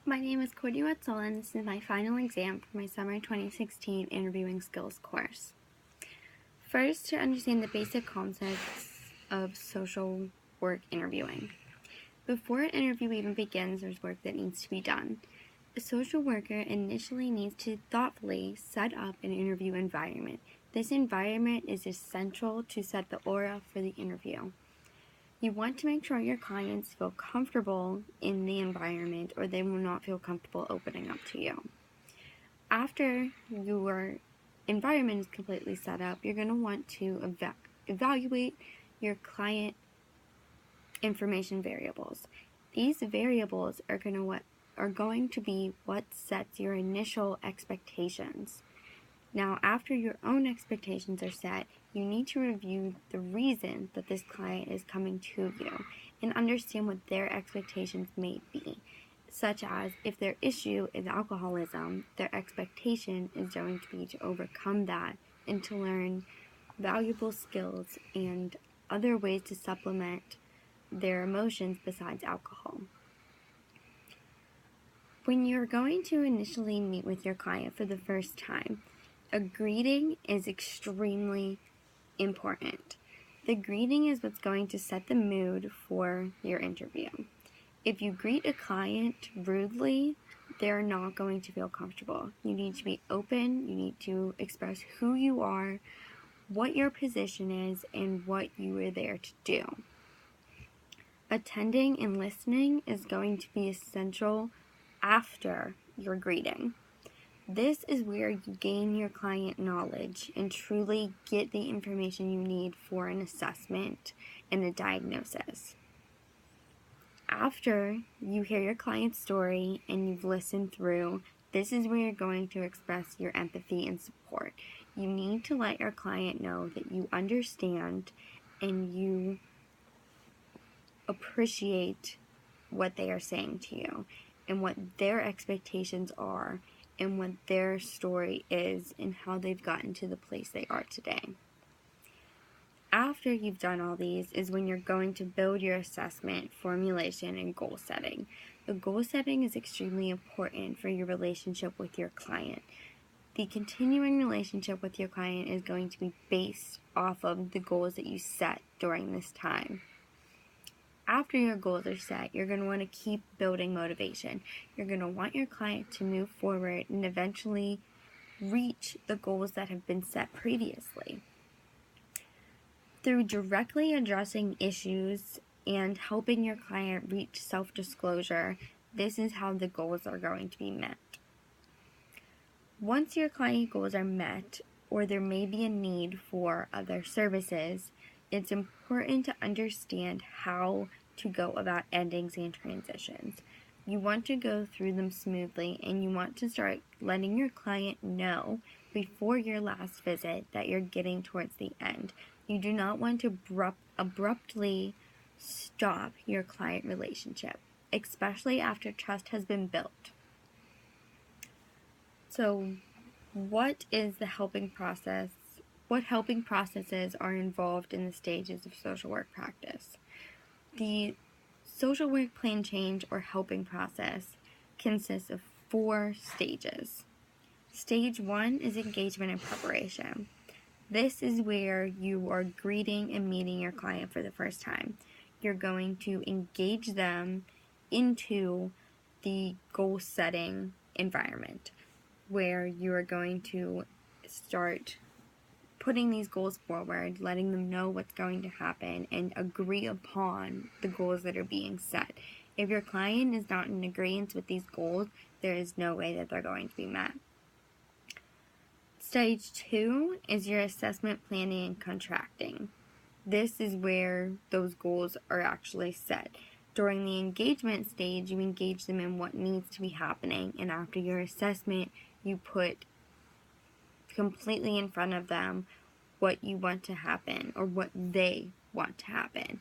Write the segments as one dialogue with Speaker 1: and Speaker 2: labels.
Speaker 1: My name is Watsula, and this is my final exam for my summer 2016 interviewing skills course. First, to understand the basic concepts of social work interviewing. Before an interview even begins, there's work that needs to be done. A social worker initially needs to thoughtfully set up an interview environment. This environment is essential to set the aura for the interview. You want to make sure your clients feel comfortable in the environment, or they will not feel comfortable opening up to you. After your environment is completely set up, you're going to want to evaluate your client information variables. These variables are going to be what sets your initial expectations. Now, after your own expectations are set, you need to review the reason that this client is coming to you and understand what their expectations may be, such as if their issue is alcoholism, their expectation is going to be to overcome that and to learn valuable skills and other ways to supplement their emotions besides alcohol. When you're going to initially meet with your client for the first time, a greeting is extremely important. The greeting is what's going to set the mood for your interview. If you greet a client rudely, they're not going to feel comfortable. You need to be open, you need to express who you are, what your position is, and what you are there to do. Attending and listening is going to be essential after your greeting. This is where you gain your client knowledge and truly get the information you need for an assessment and a diagnosis. After you hear your client's story and you've listened through, this is where you're going to express your empathy and support. You need to let your client know that you understand and you appreciate what they are saying to you and what their expectations are and what their story is and how they've gotten to the place they are today. After you've done all these is when you're going to build your assessment, formulation, and goal setting. The goal setting is extremely important for your relationship with your client. The continuing relationship with your client is going to be based off of the goals that you set during this time. After your goals are set, you're going to want to keep building motivation. You're going to want your client to move forward and eventually reach the goals that have been set previously. Through directly addressing issues and helping your client reach self-disclosure, this is how the goals are going to be met. Once your client goals are met, or there may be a need for other services, it's important to understand how to go about endings and transitions. You want to go through them smoothly, and you want to start letting your client know before your last visit that you're getting towards the end. You do not want to abruptly stop your client relationship, especially after trust has been built. So, what is the helping process? What helping processes are involved in the stages of social work practice? The social work plan change or helping process consists of 4 stages. Stage 1 is engagement and preparation. This is where you are greeting and meeting your client for the first time. You're going to engage them into the goal setting environment, where you are going to start putting these goals forward, letting them know what's going to happen, and agree upon the goals that are being set. If your client is not in agreement with these goals, there is no way that they're going to be met. Stage 2 is your assessment, planning, and contracting. This is where those goals are actually set. During the engagement stage, you engage them in what needs to be happening, and after your assessment, you put completely in front of them what you want to happen or what they want to happen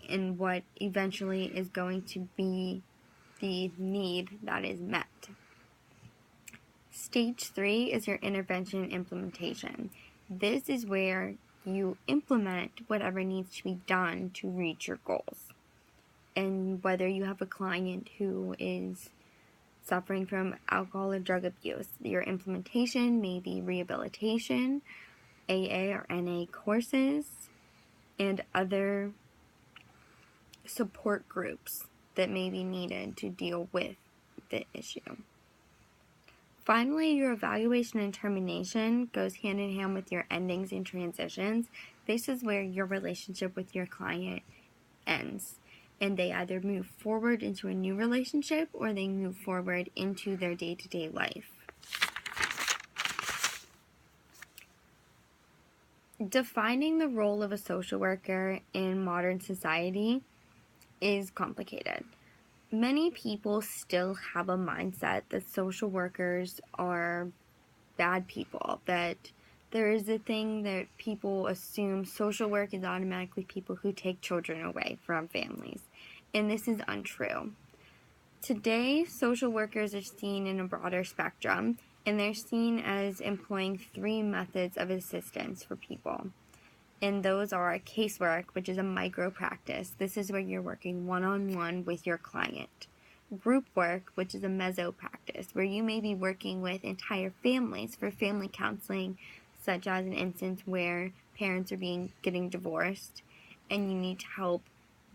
Speaker 1: and what eventually is going to be the need that is met. Stage 3 is your intervention implementation. This is where you implement whatever needs to be done to reach your goals. And whether you have a client who is suffering from alcohol or drug abuse. Your implementation may be rehabilitation, AA or NA courses, and other support groups that may be needed to deal with the issue. Finally, your evaluation and termination goes hand in hand with your endings and transitions. This is where your relationship with your client ends, and they either move forward into a new relationship or they move forward into their day-to-day life. Defining the role of a social worker in modern society is complicated. Many people still have a mindset that social workers are bad people, that there is a thing that people assume social work is automatically people who take children away from families, and this is untrue. Today, social workers are seen in a broader spectrum, and they're seen as employing 3 methods of assistance for people. And those are casework, which is a micro practice. This is where you're working one-on-one with your client. Group work, which is a meso practice, where you may be working with entire families for family counseling, such as an instance where parents are getting divorced, and you need to help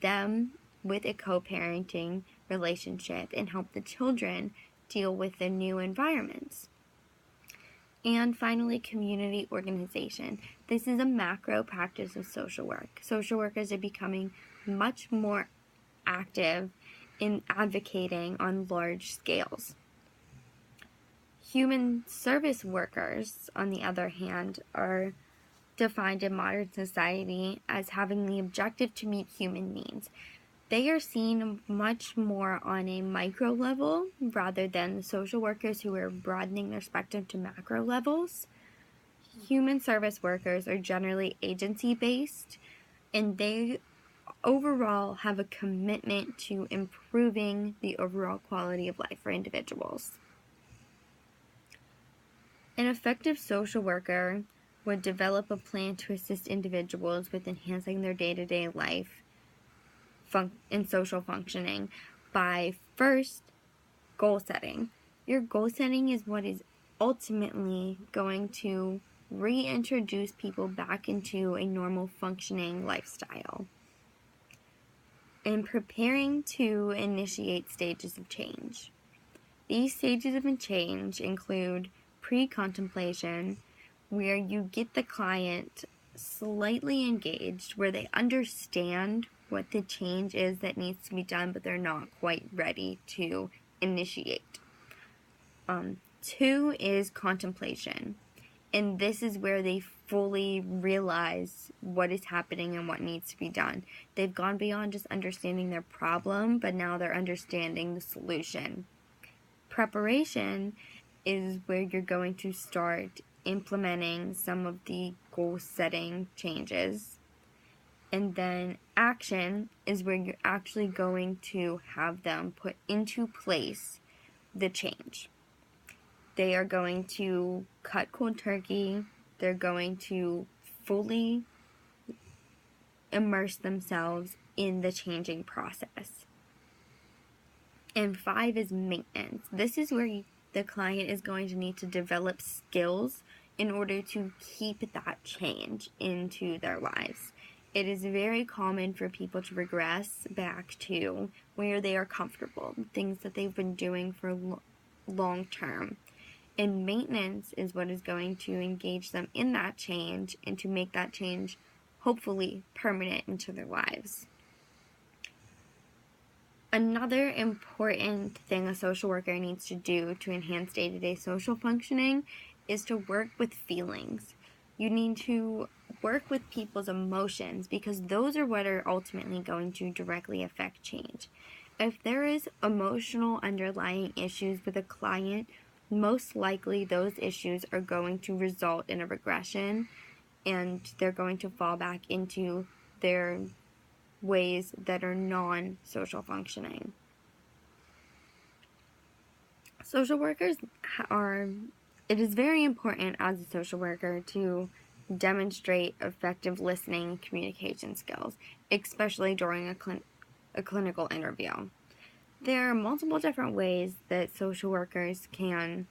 Speaker 1: them with a co-parenting relationship and help the children deal with the new environments. And finally, community organization. This is a macro practice of social work. Social workers are becoming much more active in advocating on large scales. Human service workers, on the other hand, are defined in modern society as having the objective to meet human needs. They are seen much more on a micro level rather than the social workers who are broadening their spectrum to macro levels. Human service workers are generally agency-based, and they overall have a commitment to improving the overall quality of life for individuals. An effective social worker would develop a plan to assist individuals with enhancing their day-to-day life and social functioning by first goal setting. Your goal setting is what is ultimately going to reintroduce people back into a normal functioning lifestyle. And preparing to initiate stages of change. These stages of change include pre-contemplation, where you get the client slightly engaged, where they understand what the change is that needs to be done, but they're not quite ready to initiate. 2 is contemplation, and this is where they fully realize what is happening and what needs to be done. They've gone beyond just understanding their problem, but now they're understanding the solution. Preparation is where you're going to start implementing some of the goal-setting changes. And then action is where you're actually going to have them put into place the change. They are going to cut cold turkey. They're going to fully immerse themselves in the changing process. And 5 is maintenance. This is where the client is going to need to develop skills in order to keep that change into their lives. It is very common for people to regress back to where they are comfortable, things that they've been doing for long term. And maintenance is what is going to engage them in that change and to make that change hopefully permanent into their lives. Another important thing a social worker needs to do to enhance day-to-day social functioning is to work with feelings. You need to work with people's emotions because those are what are ultimately going to directly affect change. If there is emotional underlying issues with a client, most likely those issues are going to result in a regression and they're going to fall back into their ways that are non-social functioning. Social workers it is very important as a social worker to demonstrate effective listening and communication skills, especially during a clinical interview. There are multiple different ways that social workers can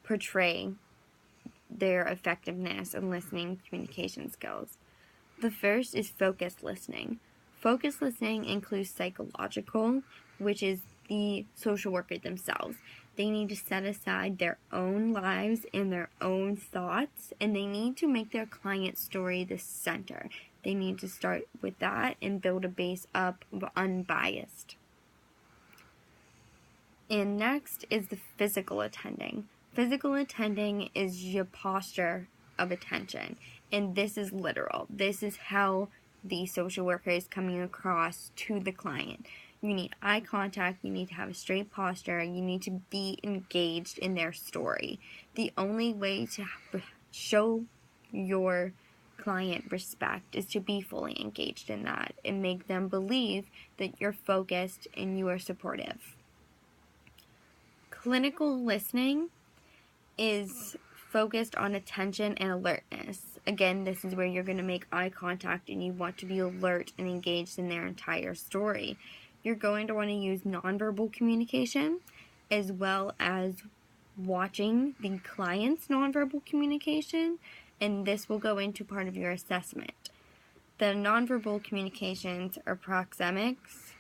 Speaker 1: portray their effectiveness in listening communication skills. The first is focused listening. Focused listening includes psychological, which is the social worker themselves. They need to set aside their own lives and their own thoughts, and they need to make their client story the center. They need to start with that and build a base up of unbiased. And next is the physical attending. Physical attending is your posture of attention, and this is literal. This is how the social worker is coming across to the client. You need eye contact, you need to have a straight posture, you need to be engaged in their story. The only way to show your client respect is to be fully engaged in that and make them believe that you're focused and you are supportive. Clinical listening is focused on attention and alertness. Again, this is where you're going to make eye contact and you want to be alert and engaged in their entire story. You're going to want to use nonverbal communication as well as watching the client's nonverbal communication, and this will go into part of your assessment. The nonverbal communications are proxemics,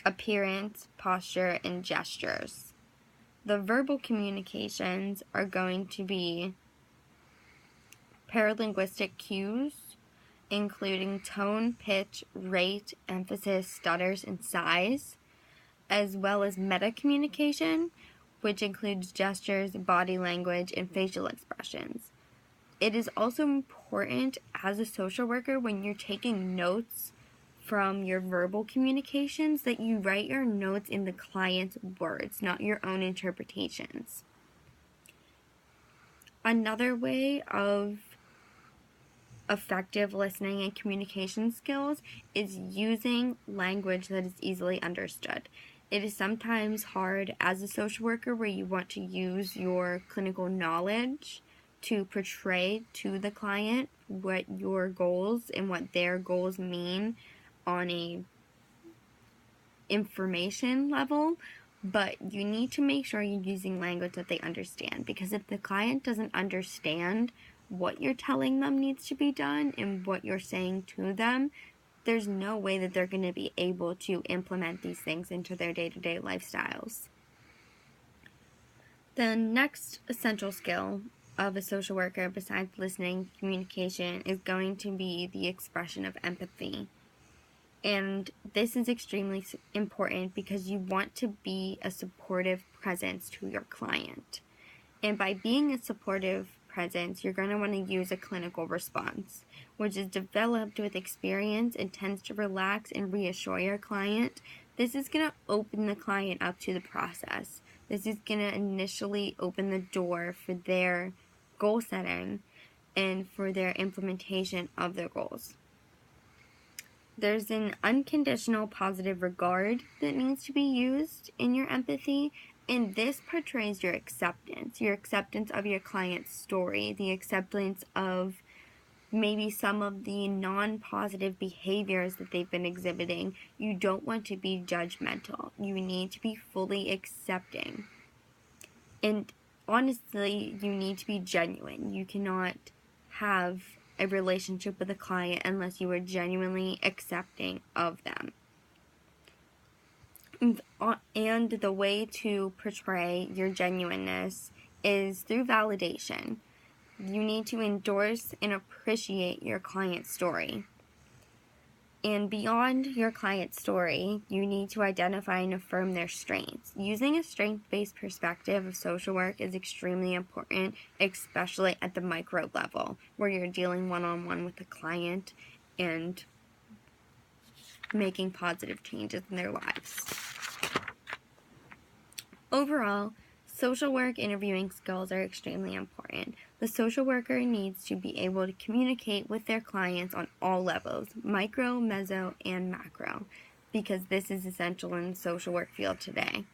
Speaker 1: appearance, posture, and gestures. The verbal communications are going to be paralinguistic cues, including tone, pitch, rate, emphasis, stutters, and size, as well as meta-communication, which includes gestures, body language, and facial expressions. It is also important as a social worker when you're taking notes from your verbal communications that you write your notes in the client's words, not your own interpretations. Another way of effective listening and communication skills is using language that is easily understood. It is sometimes hard as a social worker where you want to use your clinical knowledge to portray to the client what your goals and what their goals mean on a information level, but you need to make sure you're using language that they understand, because if the client doesn't understand what you're telling them needs to be done and what you're saying to them, there's no way that they're going to be able to implement these things into their day-to-day lifestyles. The next essential skill of a social worker besides listening communication is going to be the expression of empathy. And this is extremely important because you want to be a supportive presence to your client. And by being a supportive presence, you're going to want to use a clinical response, which is developed with experience and tends to relax and reassure your client. This is going to open the client up to the process. This is going to initially open the door for their goal setting and for their implementation of their goals. There's an unconditional positive regard that needs to be used in your empathy, and this portrays your acceptance of your client's story, the acceptance of maybe some of the non-positive behaviors that they've been exhibiting. You don't want to be judgmental. You need to be fully accepting. And honestly, you need to be genuine. You cannot have a relationship with a client unless you are genuinely accepting of them. And the way to portray your genuineness is through validation. You need to endorse and appreciate your client's story. And beyond your client's story, you need to identify and affirm their strengths. Using a strength-based perspective of social work is extremely important, especially at the micro level, where you're dealing one-on-one with the client and making positive changes in their lives. Overall, social work interviewing skills are extremely important. The social worker needs to be able to communicate with their clients on all levels, micro, meso, and macro, because this is essential in the social work field today.